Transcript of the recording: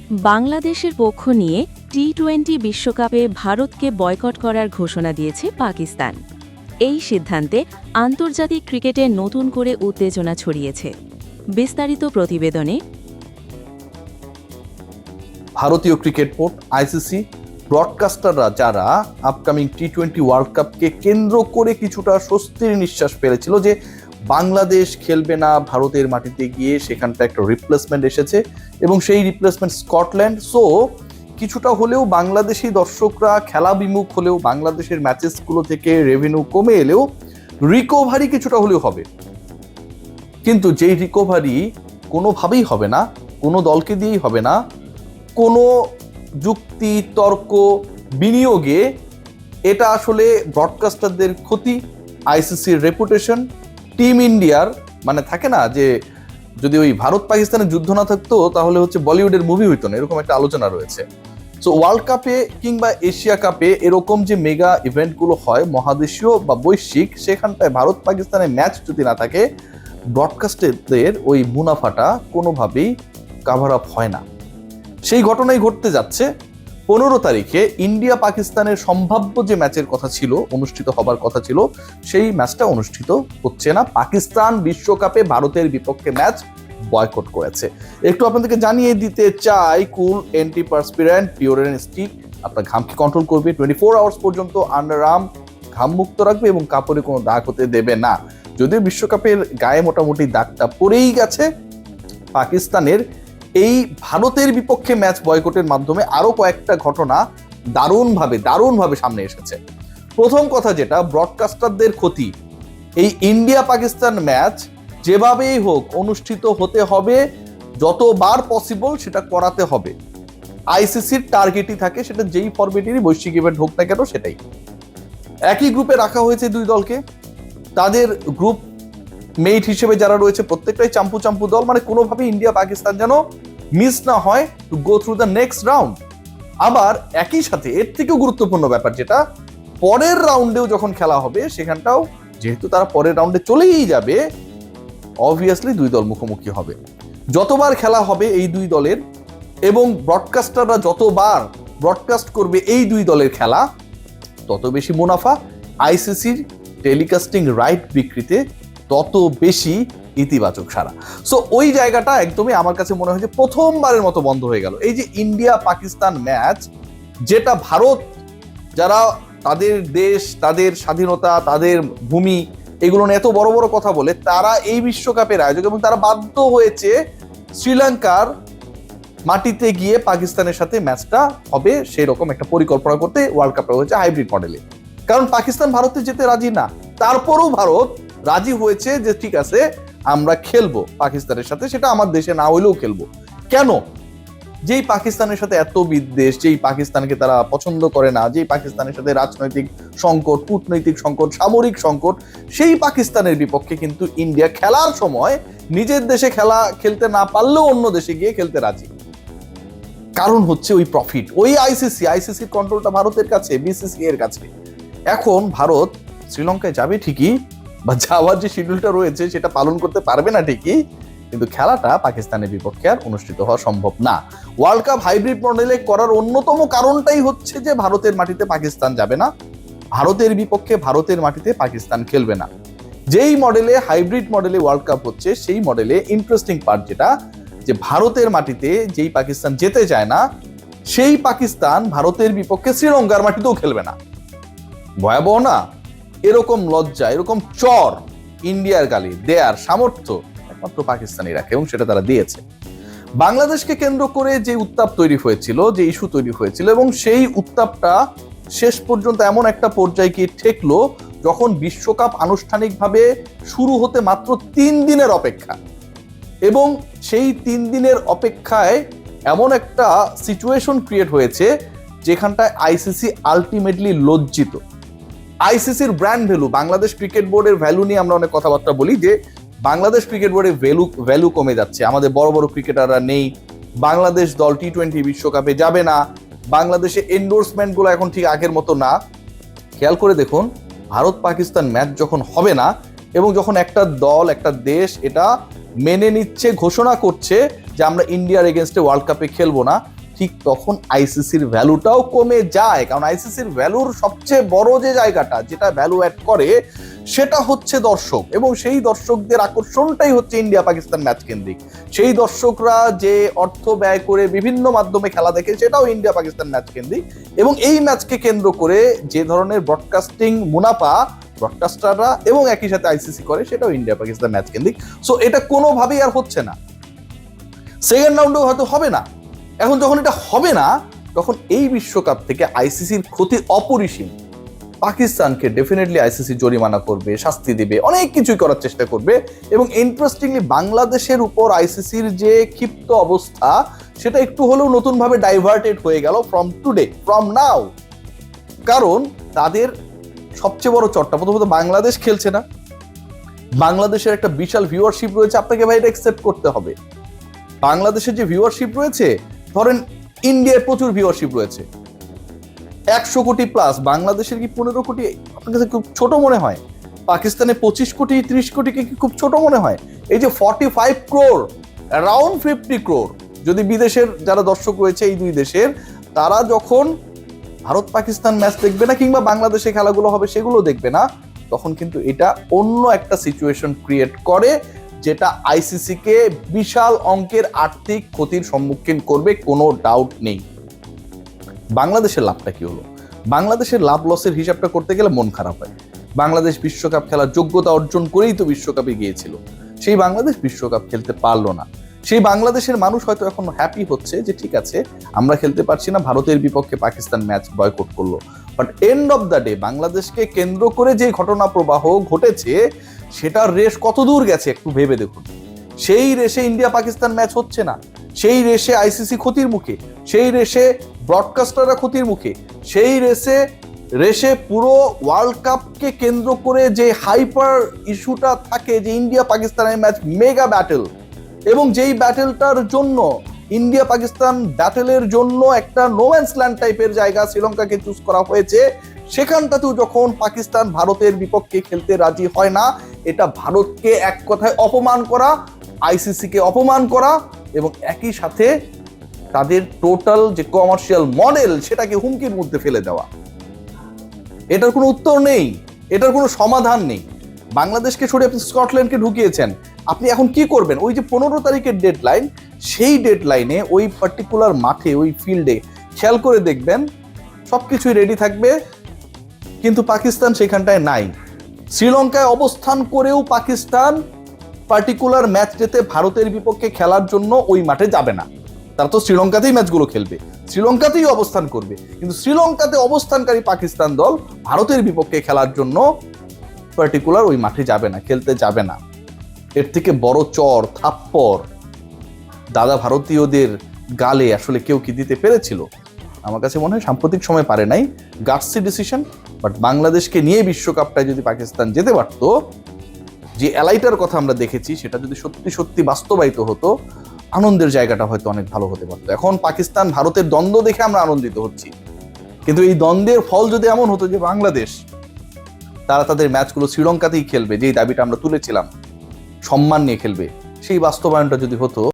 বাংলাদেশের পক্ষ নিয়ে টি-20 বিশ্বকাপে ভারতকে বয়কট করার ঘোষণা দিয়েছে পাকিস্তান। এই সিদ্ধান্তে আন্তর্জাতিক ক্রিকেটে নতুন করে উত্তেজনা ছড়িয়েছে। বিস্তারিত প্রতিবেদনে ভারতীয় ক্রিকেট বোর্ড আইসিসি ব্রডকাস্টাররা যারা আপকামিং টি-20 ওয়ার্ল্ড কাপকে কেন্দ্র করে কিছুটা স্বস্তির নিঃশ্বাস ফেলেছিল যে বাংলাদেশ খেলবে না ভারতের মাটিতে গিয়ে, সেখানটা একটা রিপ্লেসমেন্ট এসেছে এবং সেই রিপ্লেসমেন্ট স্কটল্যান্ড। সো কিছুটা হলেও বাংলাদেশি দর্শকরা খেলা বিমুখ হলেও, বাংলাদেশের ম্যাচেসগুলো থেকে রেভিনিউ কমে এলেও রিকভারি কিছুটা হলেও হবে। কিন্তু যেই রিকভারি কোনোভাবেই হবে না, কোনো দলকে দিয়েই হবে না, কোনো যুক্তি তর্ক বিনিয়োগে, এটা আসলে ব্রডকাস্টারদের ক্ষতি, আইসিসির রেপুটেশন, টিম ইন্ডিয়ার, মানে থাকে না যে যদি ওই ভারত পাকিস্তানের যুদ্ধ না থাকতো তাহলে হচ্ছে বলিউডের মুভি হইতো না, এরকম একটা আলোচনা রয়েছে। সো ওয়ার্ল্ড কাপে কিংবা এশিয়া কাপে এরকম যে মেগা ইভেন্টগুলো হয় মহাদেশীয় বা বৈশ্বিক, সেখানটায় ভারত পাকিস্তানের ম্যাচ যদি না থাকে ব্রডকাস্টারদের ওই মুনাফাটা কোনোভাবেই কাভার আপ হয় না। সেই ঘটনাই ঘটতে যাচ্ছে। 15 তারিখে ইন্ডিয়া পাকিস্তানের সম্ভাব্য যে ম্যাচের কথা ছিল, অনুষ্ঠিত হবার কথা ছিল, সেই ম্যাচটা অনুষ্ঠিত হচ্ছে না। পাকিস্তান বিশ্বকাপে ভারতের বিপক্ষে ম্যাচ বয়কট করেছে। একটু আপনাদেরকে জানিয়ে দিতে চাই, কুল অ্যান্টিপারস্পিরেন্ট ডিওডোরেন্ট স্টিক আপনার ঘামকে কন্ট্রোল করবে, 24 আওয়ার্স পর্যন্ত আন্ডার আর্ম ঘাম মুক্ত রাখবে এবং কাপড়ে কোনো দাগ হতে দেবে না। যদিও বিশ্বকাপের গায়ে মোটামুটি দাগটা পড়েই গেছে, পাকিস্তানের এই ভারতের বিপক্ষে ম্যাচ বয়কটের মাধ্যমে আরো কয়েকটা ঘটনা দারুণভাবে সামনে এসেছে। প্রথম কথা যেটা, ব্রডকাস্টারদের ক্ষতি। এই ইন্ডিয়া পাকিস্তান ম্যাচ যেভাবেই হোক অনুষ্ঠিত হতে হবে, যতবার পসিবল সেটা করাতে হবে। আইসিসির টার্গেটই থাকে, সেটা যেই ফরম্যাটেরই বৈশ্বিক ইভেন্ট হোক না কেন সেটাই। একই গ্রুপে রাখা হয়েছে দুই দলকে, তাদের গ্রুপ মেট হিসেবে যারা রয়েছে প্রত্যেকটাই চাম্পু দল, মানে কোনোভাবে ইন্ডিয়া পাকিস্তান যেন মিস না হয় to go through the next round. আবার একই সাথে এর থেকেও গুরুত্বপূর্ণ ব্যাপার যেটা, পরের রাউন্ডেও যখন খেলা হবে সেখানটাও যেহেতু তারা পরের রাউন্ডে চলেই যাবে, অবভিয়াসলি দুই দল মুখোমুখি হবে। যতবার খেলা হবে এই দুই দলের এবং ব্রডকাস্টাররা যতবার ব্রডকাস্ট করবে এই দুই দলের খেলা, তত বেশি মুনাফা। আইসিসির টেলিকাস্টিং রাইট বিক্রিতে তত বেশি ইতিবাচক সারা। সো ওই জায়গাটা একদমই আমার কাছে মনে হয় যে প্রথমবারের মতো বন্ধ হয়ে গেল। এই যে ইন্ডিয়া পাকিস্তান ম্যাচ, যেটা ভারত যারা তাদের দেশ, তাদের স্বাধীনতা, তাদের ভূমি, এগুলো নিয়ে এত বড় বড় কথা বলে, তারা এই বিশ্বকাপের আয়োজক এবং তারা বাধ্য হয়েছে শ্রীলঙ্কার মাটিতে গিয়ে পাকিস্তানের সাথে ম্যাচটা হবে সেই রকম একটা পরিকল্পনা করতে ওয়ার্ল্ড কাপটা হয়েছে হাইব্রিড মডেলে। কারণ পাকিস্তান ভারতে যেতে রাজি না, তারপরও ভারত রাজি হয়েছে যে ঠিক আছে আমরা খেলবো পাকিস্তানের সাথে, সেটা আমার দেশে না হইলেও খেলবো। কেন? যেই পাকিস্তানের সাথে এত বিদ্বেষ, যেই পাকিস্তানকে তারা পছন্দ করে না, যেই পাকিস্তানের সাথে রাজনৈতিক সংকট, কূটনৈতিক সংকট, সামরিক সংকট, সেই পাকিস্তানের বিপক্ষে কিন্তু ইন্ডিয়া খেলার সময় নিজের দেশে খেলতে না পারলেও অন্য দেশে গিয়ে খেলতে রাজি। কারণ হচ্ছে ওই প্রফিট, ওই আইসিসির কন্ট্রোলটা ভারতের কাছে, বিসিসি এর কাছে। এখন ভারত শ্রীলঙ্কায় যাবে ঠিকই, বা যাওয়ার যে শিডিউলটা রয়েছে সেটা পালন করতে পারবে না ঠিকই, কিন্তু খেলাটা পাকিস্তানের বিপক্ষে আর অনুষ্ঠিত হওয়া সম্ভব না। ওয়ার্ল্ড কাপ হাইব্রিড মডেলে করার অন্যতম কারণটাই হচ্ছে যে ভারতের মাটিতে পাকিস্তান যাবে না, ভারতের বিপক্ষে ভারতের মাটিতে পাকিস্তান খেলবে না। যেই মডেলে হাইব্রিড মডেলে ওয়ার্ল্ড কাপ হচ্ছে, সেই মডেলে ইন্টারেস্টিং পার্ট যেটা, যে ভারতের মাটিতে যেই পাকিস্তান যেতে চায় না, সেই পাকিস্তান ভারতের বিপক্ষে শ্রীলঙ্কার মাটিতেও খেলবে না। ভয়াবহ না? এরকম লজ্জা, এরকম চর ইন্ডিয়ার গালি দেয়ার সামর্থ্য একমাত্র পাকিস্তানি রাখে এবং সেটা তারা দিয়েছে। বাংলাদেশকে কেন্দ্র করে যে উত্তাপ তৈরি হয়েছিল, যে ইস্যু তৈরি হয়েছিল, এবং সেই উত্তাপটা শেষ পর্যন্ত এমন একটা পর্যায়ে গিয়ে ঠেকলো যখন বিশ্বকাপ আনুষ্ঠানিকভাবে শুরু হতে মাত্র 3 দিনের অপেক্ষা, এবং সেই 3 দিনের অপেক্ষায় এমন একটা সিচুয়েশন ক্রিয়েট হয়েছে যেখানটায় আইসিসি আলটিমেটলি লজ্জিত। আইসিসির ব্র্যান্ড ভ্যালু, বাংলাদেশ ক্রিকেট বোর্ডের ভ্যালু নিয়ে আমরা অনেক কথাবার্তা বলি যে বাংলাদেশ ক্রিকেট বোর্ডের ভ্যালু কমে যাচ্ছে, আমাদের বড় বড় ক্রিকেটাররা নেই, বাংলাদেশ দল টি-20 বিশ্বকাপে যাবে না, বাংলাদেশে এন্ডোর্সমেন্ট গুলো এখন ঠিক আগের মতো না। খেয়াল করে দেখুন, ভারত পাকিস্তান ম্যাচ যখন হবে না এবং যখন একটা দল, একটা দেশ এটা মেনে নিচ্ছে, ঘোষণা করছে যে আমরা ইন্ডিয়ার এগেনস্টে ওয়ার্ল্ড কাপে খেলবো না, ঠিক তখন আইসিসির ভ্যালুটাও কমে যায়, কারণ আইসিসির ভ্যালুর সবচেয়ে বড় যে জায়গাটা যেটা ভ্যালু অ্যাড করে সেটা হচ্ছে দর্শক, এবং সেই দর্শকদের আকর্ষণটাই হচ্ছে ইন্ডিয়া পাকিস্তান ম্যাচ কেন্দ্রিক। সেই দর্শকরা যে অর্থ ব্যয় করে বিভিন্ন মাধ্যমে খেলা দেখে সেটাও ইন্ডিয়া পাকিস্তান ম্যাচ কেন্দ্রিক, এবং এই ম্যাচকে কেন্দ্র করে যে ধরনের ব্রডকাস্টিং মুনাফা ব্রডকাস্টাররা এবং একই সাথে আইসিসি করে সেটাও ইন্ডিয়া পাকিস্তান ম্যাচ কেন্দ্রিক। সো এটা কোনোভাবেই আর হচ্ছে না, সেকেন্ড রাউন্ডেও হয়তো হবে না। এখন যখন এটা হবে না, তখন এই বিশ্বকাপ থেকে আইসিসির ক্ষতি অপরিসীম। পাকিস্তানকে ডেফিনেটলি আইসিসি জরিমানা করবে, শাস্তি দেবে, অনেক কিছুই করার চেষ্টা করবে। এবং ইন্টারেস্টিংলি বাংলাদেশের উপর আইসিসির যে ক্ষিপ্ত অবস্থা সেটা একটু হলেও নতুনভাবে ডাইভার্টেড হয়ে গেল ফ্রম নাও। কারণ তাদের সবচেয়ে বড় চটটা, প্রথমত বাংলাদেশ খেলছে না, বাংলাদেশের একটা বিশাল ভিউয়ারশিপ রয়েছে, আপনাকে ভাই এটা অ্যাকসেপ্ট করতে হবে। বাংলাদেশের যে ভিউয়ারশিপ রয়েছে, ধরেন ইন্ডিয়ায় প্রচুর ভিউয়ারশিপ রয়েছে, 100 কোটি প্লাস, বাংলাদেশের কি 15 কোটি আপনার কাছে খুব ছোট মনে হয়? পাকিস্তানে 25 কোটি 30 কোটিকে কি খুব ছোট মনে হয়? এই যে 45 ক্রোর, অ্যারাউন্ড 50 ক্রোর, যদি বিদেশের যারা দর্শক রয়েছে এই দুই দেশের, তারা যখন ভারত পাকিস্তান ম্যাচ দেখবে না কিংবা বাংলাদেশে খেলাগুলো হবে সেগুলো দেখবে না, তখন কিন্তু এটা অন্য একটা সিচুয়েশন ক্রিয়েট করে, যেটা আইসিসি কে বিশাল অঙ্কের আর্থিক ক্ষতির সম্মুখীন করবে, কোনো ডাউট নেই। বাংলাদেশের লাভটা কি হলো? বাংলাদেশের লাভ লসের হিসাবটা করতে গেলে মন খারাপ হয়। বাংলাদেশ বিশ্বকাপ খেলার যোগ্যতা অর্জন করেই তো বিশ্বকাপে গিয়েছিল, সেই বাংলাদেশ বিশ্বকাপ খেলতে পারলো না। সেই বাংলাদেশের মানুষ হয়তো এখন হ্যাপি হচ্ছে যে ঠিক আছে আমরা খেলতে পারছি না, ভারতের বিপক্ষে পাকিস্তান ম্যাচ বয়কট করলো। But end of the day বাংলাদেশকে কেন্দ্র করে যে ঘটনা প্রবাহ ঘটেছে সেটার রেশ কত দূর গেছে একটু ভেবে দেখুন। সেই রেশে ইন্ডিয়া পাকিস্তান ম্যাচ হচ্ছে না, সেই রেশে আইসিসি ক্ষতির মুখে, সেই রেশে ব্রডকাস্টাররা ক্ষতির মুখে, সেই রেশে পুরো ওয়ার্ল্ড কাপকে কেন্দ্র করে যে হাইপার ইস্যুটা থাকে যে ইন্ডিয়া পাকিস্তানের ম্যাচ মেগা ব্যাটেল, এবং যেই ব্যাটেলটার জন্য ইন্ডিয়া পাকিস্তান ব্যাটেলের জন্য একটা নোম্যান্স ল্যান্ড টাইপের জায়গা শ্রীলঙ্কাকে চুজ করা হয়েছে, সেখানটাতেও যখন পাকিস্তান ভারতের বিপক্ষে খেলতে রাজি হয় না, এটা ভারতকে এক কথায় অপমান করা, আইসিসিকে অপমান করা, এবং একই সাথে তাদের টোটাল যে কমার্শিয়াল মডেল সেটাকে হুমকির মধ্যে ফেলে দেওয়া। এটার কোনো উত্তর নেই, এটার কোনো সমাধান নেই। বাংলাদেশকে সরিয়ে আপনি স্কটল্যান্ডকে ঢুকিয়েছেন, আপনি এখন কি করবেন? ওই যে 15 তারিখের ডেডলাইন, সেই ডেডলাইনে ওই পার্টিকুলার মাঠে ওই ফিল্ডে খেয়াল করে দেখবেন সবকিছুই রেডি থাকবে, কিন্তু পাকিস্তান সেখানটায় নাই। শ্রীলঙ্কায় অবস্থান করেও পাকিস্তান পার্টিকুলার ম্যাচটাতে ভারতের বিপক্ষে খেলার জন্য ওই মাঠে যাবে না, তারা তো শ্রীলঙ্কাতেই ম্যাচগুলো খেলবে, শ্রীলঙ্কাতেই অবস্থান করবে, কিন্তু শ্রীলঙ্কাতে অবস্থানকারী পাকিস্তান দল ভারতের বিপক্ষে খেলার জন্য পার্টিকুলার ওই মাঠে যাবে না, খেলতে যাবে না। এর থেকে বড় চর থাপ্পড় দাদা ভারতীয়দের গালে আসলে কেউ কি দিতে পেরেছিল? আমার কাছে মনে হয় সাম্প্রতিক সময় পারে নাই, গাটসি ডিসিশন। বাট বাংলাদেশকে নিয়ে বিশ্বকাপটায় যদি পাকিস্তান যেতে পারতো, যে এলাইটার কথা আমরা দেখেছি সেটা যদি সত্যি সত্যি বাস্তবায়িত হতো, আনন্দের জায়গাটা হয়তো অনেক ভালো হতে পারতো। এখন পাকিস্তান ভারতের দ্বন্দ্ব দেখে আমরা আনন্দিত হচ্ছি, কিন্তু এই দ্বন্দ্বের ফল যদি এমন হতো যে বাংলাদেশ তারা তাদের ম্যাচগুলো শ্রীলঙ্কাতেই খেলবে, যেই দাবিটা আমরা তুলেছিলাম, সম্মান নিয়ে খেলবে, সেই বাস্তবায়নটা যদি হতো,